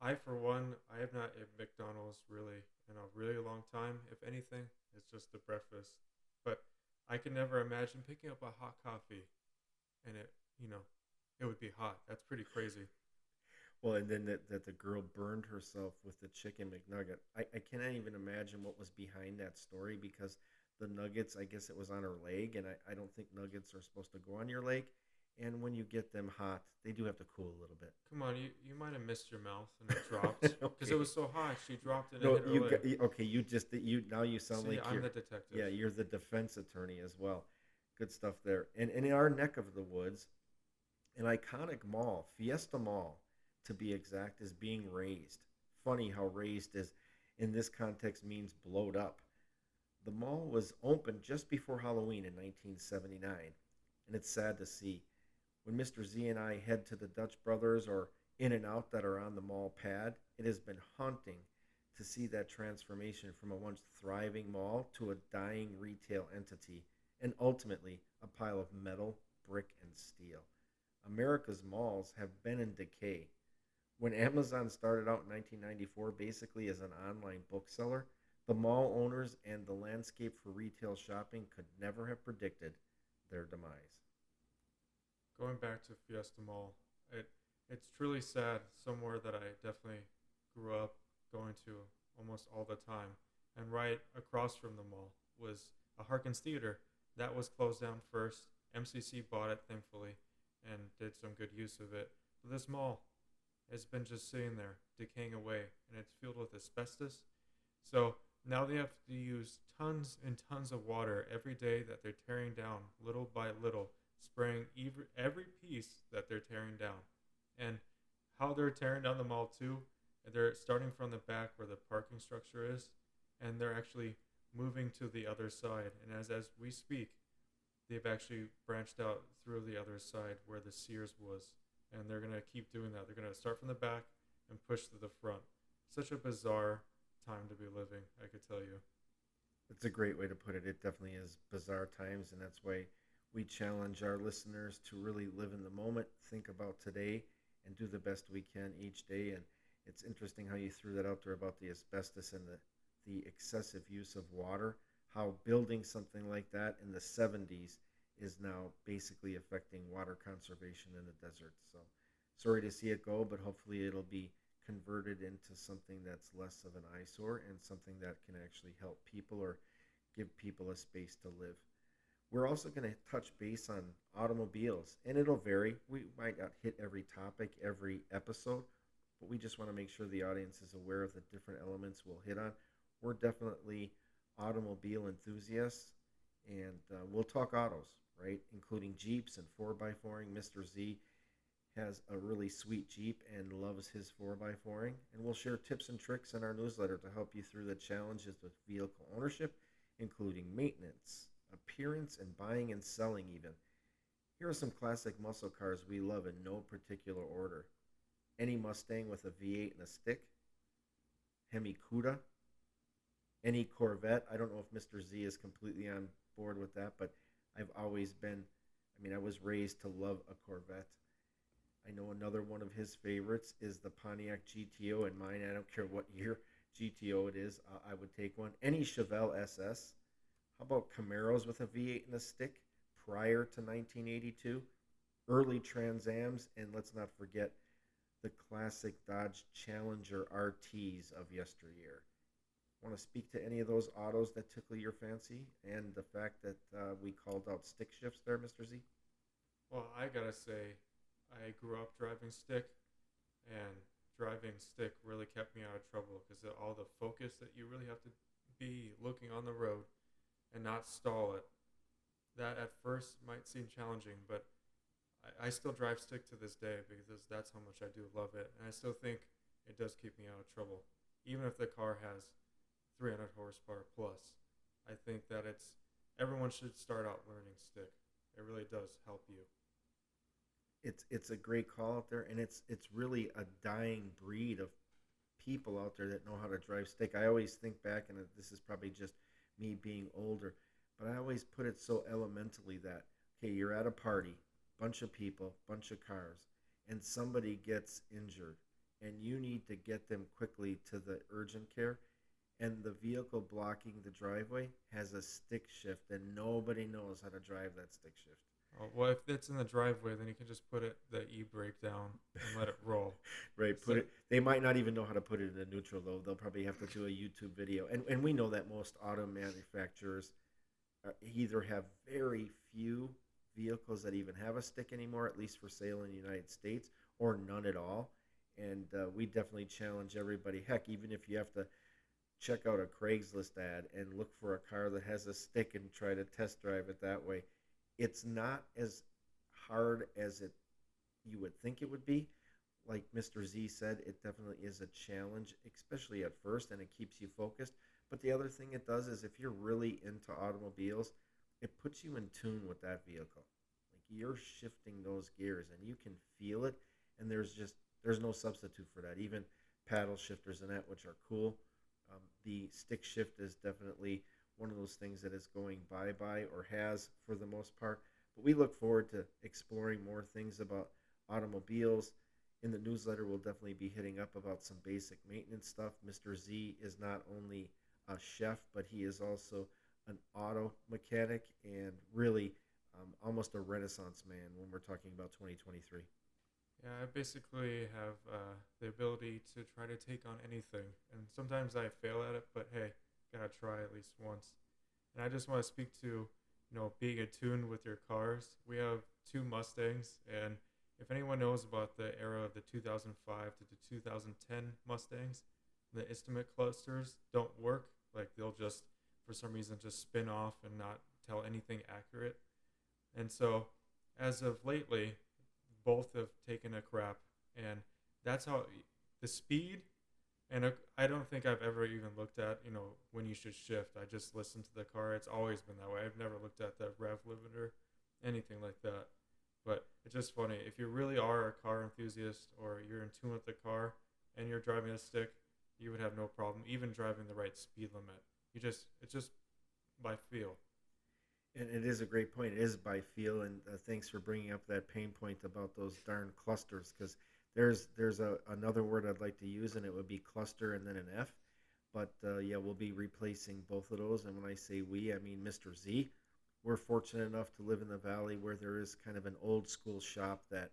I for one, I have not eaten McDonald's really in a really long time. If anything, it's just the breakfast. But I can never imagine picking up a hot coffee and you know, it would be hot. That's pretty crazy. Well, and then that the girl burned herself with the chicken McNugget. I cannot even imagine what was behind that story because the nuggets, I guess it was on her leg, and I don't think nuggets are supposed to go on your leg. And when you get them hot, they do have to cool a little bit. Come on, you might have missed your mouth and it dropped because it Okay. was so hot. She dropped it and No, hit her leg. okay. You just you now you sound See, like I'm the detective. you're the defense attorney as well. Good stuff there. And in our neck of the woods, an iconic mall, Fiesta Mall, to be exact, is being raised. Funny how raised is in this context means blowed up. The mall was opened just before Halloween in 1979, and it's sad to see. When Mr. Z and I head to the Dutch Brothers or In and Out that are on the mall pad, it has been haunting to see that transformation from a once thriving mall to a dying retail entity and ultimately a pile of metal, brick, and steel. America's malls have been in decay. When Amazon started out in 1994 basically as an online bookseller, the mall owners and the landscape for retail shopping could never have predicted their demise. Going back to Fiesta Mall, it it's truly sad. Somewhere that I definitely grew up going to almost all the time, and right across from the mall was a Harkins Theater that was closed down first. MCC bought it thankfully, and did some good use of it. But this mall has been just sitting there, decaying away, and it's filled with asbestos. So now they have to use tons and tons of water every day that they're tearing down, little by little, spraying every piece that they're tearing down. And how they're tearing down the mall, too, they're starting from the back where the parking structure is, and they're actually moving to the other side. And as we speak, they've actually branched out through the other side where the Sears was, and they're gonna keep doing that. They're gonna start from the back and push to the front. Such a bizarre time to be living, I could tell you. It's a great way to put it. It definitely is bizarre times, and that's why we challenge our listeners to really live in the moment, think about today, and do the best we can each day. And it's interesting how you threw that out there about the asbestos and the excessive use of water, how building something like that in the 70s is now basically affecting water conservation in the desert. So sorry to see it go, but hopefully it'll be converted into something that's less of an eyesore and something that can actually help people or give people a space to live. We're also going to touch base on automobiles, and it'll vary. We might not hit every topic every episode, but we just want to make sure the audience is aware of the different elements we'll hit on. We're definitely automobile enthusiasts, and we'll talk autos, right? Including Jeeps and 4x4ing. Mr. Z has a really sweet Jeep and loves his 4x4ing. And we'll share tips and tricks in our newsletter to help you through the challenges with vehicle ownership, including maintenance, appearance, and buying and selling, even. Here are some classic muscle cars we love in no particular order: any Mustang with a V8 and a stick, Hemi Cuda, any Corvette. I don't know if Mr. Z is completely on board with that, but I've always been, I mean, I was raised to love a Corvette. I know another one of his favorites is the Pontiac GTO, and mine, I don't care what year GTO it is, I would take one. Any Chevelle SS. How about Camaros with a V8 and a stick prior to 1982? Early Trans Ams, and let's not forget the classic Dodge Challenger RTs of yesteryear. Want to speak to any of those autos that tickle your fancy and the fact that we called out stick shifts there, Mr. Z? Well, I gotta say, I grew up driving stick, and driving stick really kept me out of trouble because of all the focus that you really have to be looking on the road and not stall it. That at first might seem challenging, but I still drive stick to this day because that's how much I do love it. And I still think it does keep me out of trouble. Even if the car has 300 horsepower plus, I think that everyone should start out learning stick. It really does help you. It's a great call out there, and it's really a dying breed of people out there that know how to drive stick. I always think back, and this is probably just me being older, but I always put it so elementally that okay, you're at a party, bunch of people, bunch of cars, and somebody gets injured, and you need to get them quickly to the urgent care, and the vehicle blocking the driveway has a stick shift, and nobody knows how to drive that stick shift. Well, if it's in the driveway, then you can just put the e brake down and let it roll. Right, put So it. They might not even know how to put it in neutral though. They'll probably have to do a YouTube video, and we know that most auto manufacturers either have very few vehicles that even have a stick anymore, at least for sale in the United States, or none at all. And we definitely challenge everybody. Heck, even if you have to check out a Craigslist ad and look for a car that has a stick and try to test drive it that way, it's not as hard as it you would think it would be. Like Mr. Z said, it definitely is a challenge, especially at first, and it keeps you focused. But the other thing it does is if you're really into automobiles, it puts you in tune with that vehicle. Like you're shifting those gears and you can feel it, and there's no substitute for that. Even paddle shifters and that, which are cool. The stick shift is definitely one of those things that is going bye-bye or has for the most part. But we look forward to exploring more things about automobiles. In the newsletter, we'll definitely be hitting up about some basic maintenance stuff. Mr. Z is not only a chef, but he is also an auto mechanic and really almost a renaissance man when we're talking about 2023. yeah, I basically have the ability to try to take on anything, and sometimes I fail at it. But hey, gotta try at least once. And I just want to speak to being attuned with your cars. We have two Mustangs, and if anyone knows about the era of the 2005 to the 2010 Mustangs, the instrument clusters don't work. Like they'll just, for some reason, just spin off and not tell anything accurate. And so, as of lately, both have taken a crap, and that's how the speed. And I don't think I've ever even looked at when you should shift. I just listen to the car. It's always been that way. I've never looked at the rev limiter, anything like that. But it's just funny. If you really are a car enthusiast or you're in tune with the car and you're driving a stick, you would have no problem even driving the right speed limit. It's just by feel. And it is a great point. It is by feel, and thanks for bringing up that pain point about those darn clusters, because another word I'd like to use, and it would be cluster and then an F. But yeah, we'll be replacing both of those. And when I say we, I mean Mr. Z. We're fortunate enough to live in the valley where there is kind of an old school shop that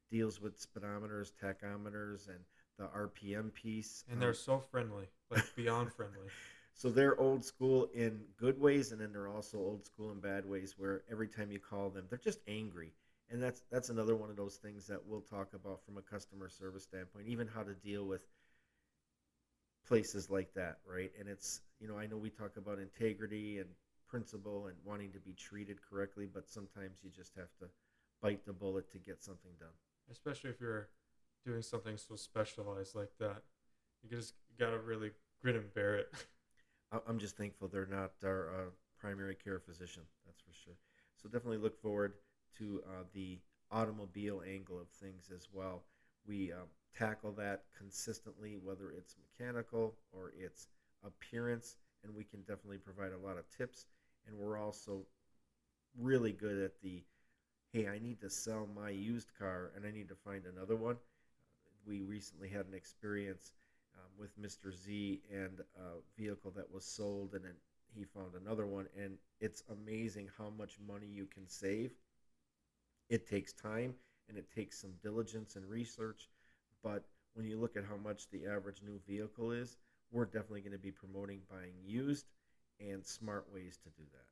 deals with speedometers, tachometers, and the RPM piece. And they're so friendly, like beyond friendly. So they're old school in good ways, and then they're also old school in bad ways. Where every time you call them, they're just angry, and that's another one of those things that we'll talk about from a customer service standpoint, even how to deal with places like that, right? And it's I know we talk about integrity and principle and wanting to be treated correctly, but sometimes you just have to bite the bullet to get something done. Especially if you're doing something so specialized like that. You just gotta really grit and bear it. I'm just thankful they're not our primary care physician, that's for sure. So definitely look forward to the automobile angle of things as well. We tackle that consistently, whether it's mechanical or it's appearance, and we can definitely provide a lot of tips. And we're also really good at the, hey, I need to sell my used car and I need to find another one. We recently had an experience with Mr. Z and a vehicle that was sold, and then he found another one, and it's amazing how much money you can save. It takes time and it takes some diligence and research, but when you look at how much the average new vehicle is, we're definitely going to be promoting buying used and smart ways to do that.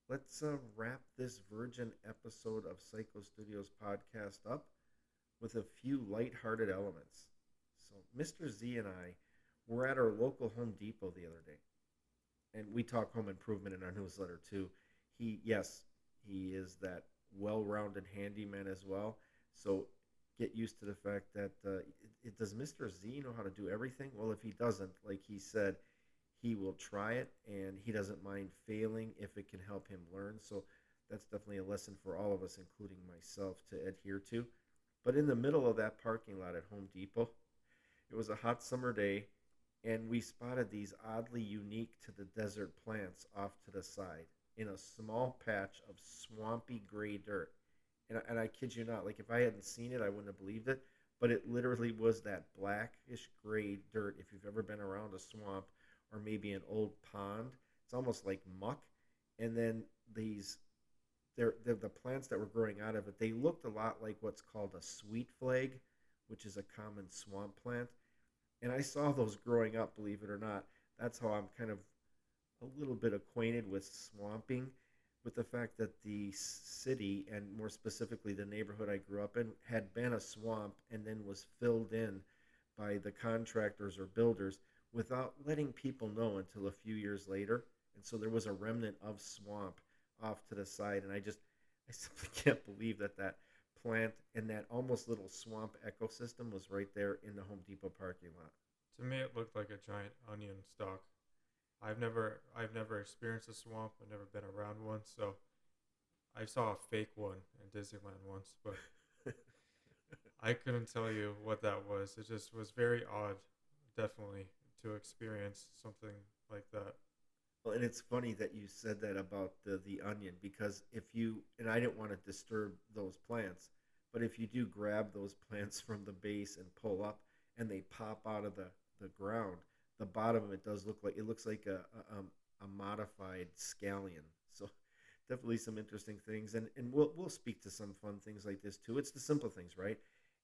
Let's wrap this virgin episode of Psycho Studios podcast up with a few lighthearted elements. So Mr. Z and I We're at our local Home Depot the other day, and we talk home improvement in our newsletter too. Yes, he is that well-rounded handyman as well. So get used to the fact that does Mr. Z know how to do everything? Well, if he doesn't, like he said, he will try it, and he doesn't mind failing if it can help him learn. So that's definitely a lesson for all of us, including myself, to adhere to. But in the middle of that parking lot at Home Depot, it was a hot summer day, and we spotted these oddly unique to the desert plants off to the side in a small patch of swampy gray dirt. And I kid you not, like if I hadn't seen it, I wouldn't have believed it. But it literally was that blackish gray dirt. If you've ever been around a swamp or maybe an old pond, it's almost like muck. And then these, they're the plants that were growing out of it. They looked a lot like what's called a sweet flag, which is a common swamp plant. And I saw those growing up, believe it or not. That's how I'm kind of a little bit acquainted with swamping, with the fact that the city, and more specifically the neighborhood I grew up in, had been a swamp and then was filled in by the contractors or builders without letting people know until a few years later. And so there was a remnant of swamp off to the side. And I simply can't believe that that plant and that almost little swamp ecosystem was right there in the Home Depot parking lot. To me, it looked like a giant onion stalk. I've never experienced a swamp. I've never been around one, so I saw a fake one in Disneyland once, but I couldn't tell you what that was. It just was very odd, definitely, to experience something like that. Well, and it's funny that you said that about the onion, because if you, and I didn't want to disturb those plants, but if you do grab those plants from the base and pull up and they pop out of the ground, the bottom of it does look like, it looks like a modified scallion. So definitely some interesting things, and we'll speak to some fun things like this too. It's the simple things, right?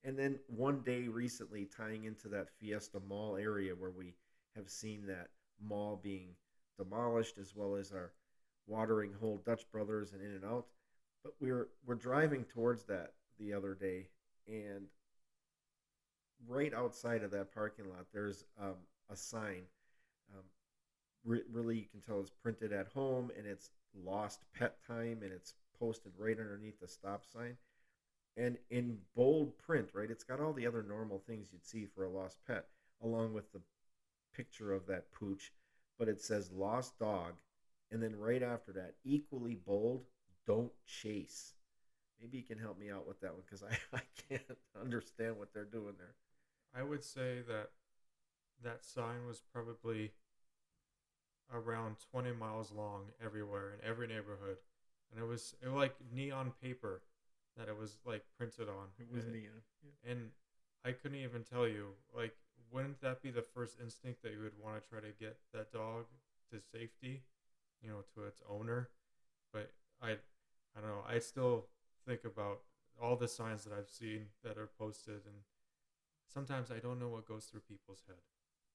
And then one day recently, tying into that Fiesta Mall area where we have seen that mall being demolished, as well as our watering hole Dutch Brothers and In and Out. But we're driving towards that the other day, and right outside of that parking lot, there's a sign. Um, Really, you can tell it's printed at home, and it's lost pet time, and it's posted right underneath the stop sign. And in bold print, right, it's got all the other normal things you'd see for a lost pet, along with the picture of that pooch, but it says lost dog. And then right after that, equally bold, don't chase. Maybe you can help me out with that one, because I can't understand what they're doing there. I would say that that sign was probably around 20 miles long everywhere in every neighborhood, and it was like neon paper that it was like printed on. It was neon. And I couldn't even tell you, like, wouldn't that be the first instinct that you would want to try to get that dog to safety, to its owner? But I don't know. I still think about all the signs that I've seen that are posted, and sometimes I don't know what goes through people's head.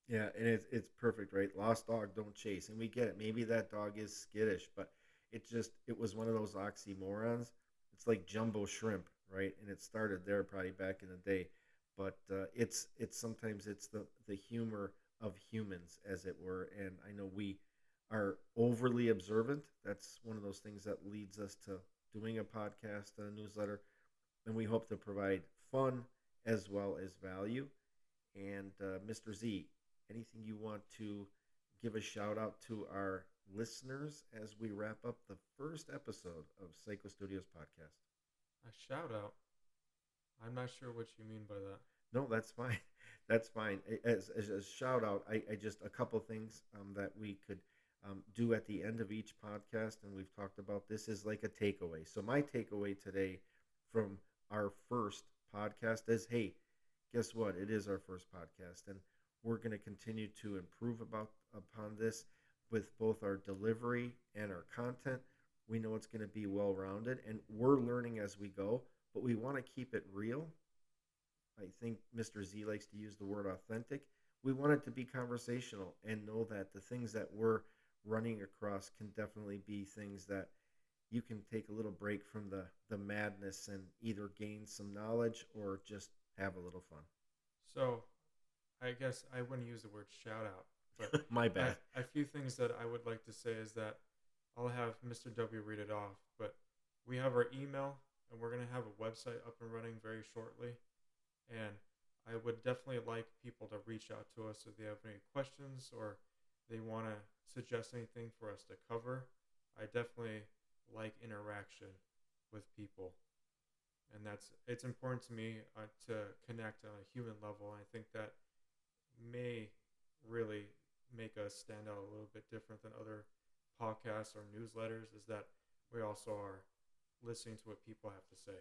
Yeah, and it's perfect, right? Lost dog, don't chase. And we get it. Maybe that dog is skittish, but it was one of those oxymorons. It's like jumbo shrimp, right? And it started there probably back in the day, but it's sometimes it's the humor of humans, as it were. And I know we are overly observant. That's one of those things that leads us to doing a podcast, a newsletter, and we hope to provide fun as well as value. And Mr. Z, anything you want to give a shout out to our listeners as we wrap up the first episode of Psycho Studios podcast? A shout out. I'm not sure what you mean by that. No, that's fine. That's fine. As a shout out, I just a couple things that we could do at the end of each podcast, and we've talked about this is like a takeaway. So my takeaway today from our first podcast is, hey, guess what? It is our first podcast, and we're going to continue to improve upon this with both our delivery and our content. We know it's going to be well rounded, and we're learning as we go, but we want to keep it real. I think Mr. Z likes to use the word authentic. We want it to be conversational and know that the things that we're running across can definitely be things that you can take a little break from the madness and either gain some knowledge or just have a little fun. So I guess I wouldn't use the word shout out, but My I, bad. a few things that I would like to say is that I'll have Mr. W read it off, but we have our email and we're going to have a website up and running very shortly. And I would definitely like people to reach out to us if they have any questions or they want to suggest anything for us to cover. I definitely like interaction with people, and it's important to me to connect on a human level. And I think that may really make us stand out a little bit different than other podcasts or newsletters. Is that we also are listening to what people have to say.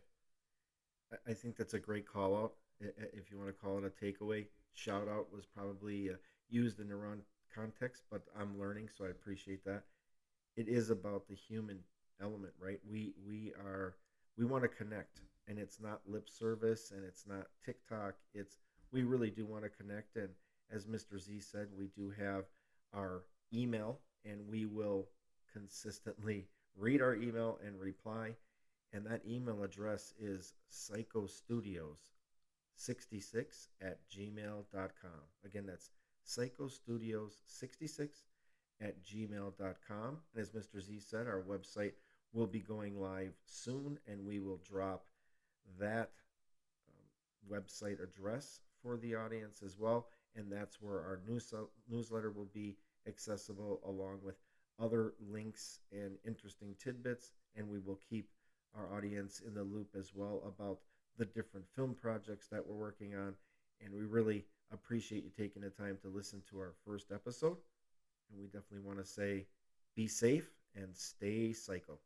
I think that's a great call out. If you want to call it a takeaway, shout out was probably used in the wrong context, but I'm learning, so I appreciate that. It is about the human element, right? We want to connect, and it's not lip service, and it's not TikTok. It's we really do want to connect, and as Mr. Z said, we do have our email, and we will consistently read our email and reply. And that email address is psychostudios66 at gmail.com. Again, that's psychostudios66 at gmail.com. And as Mr. Z said, our website will be going live soon, and we will drop that website address for the audience as well. And that's where our newsletter will be accessible, along with other links and interesting tidbits. And we will keep our audience in the loop as well about the different film projects that we're working on. And we really appreciate you taking the time to listen to our first episode. And we definitely want to say be safe and stay psycho.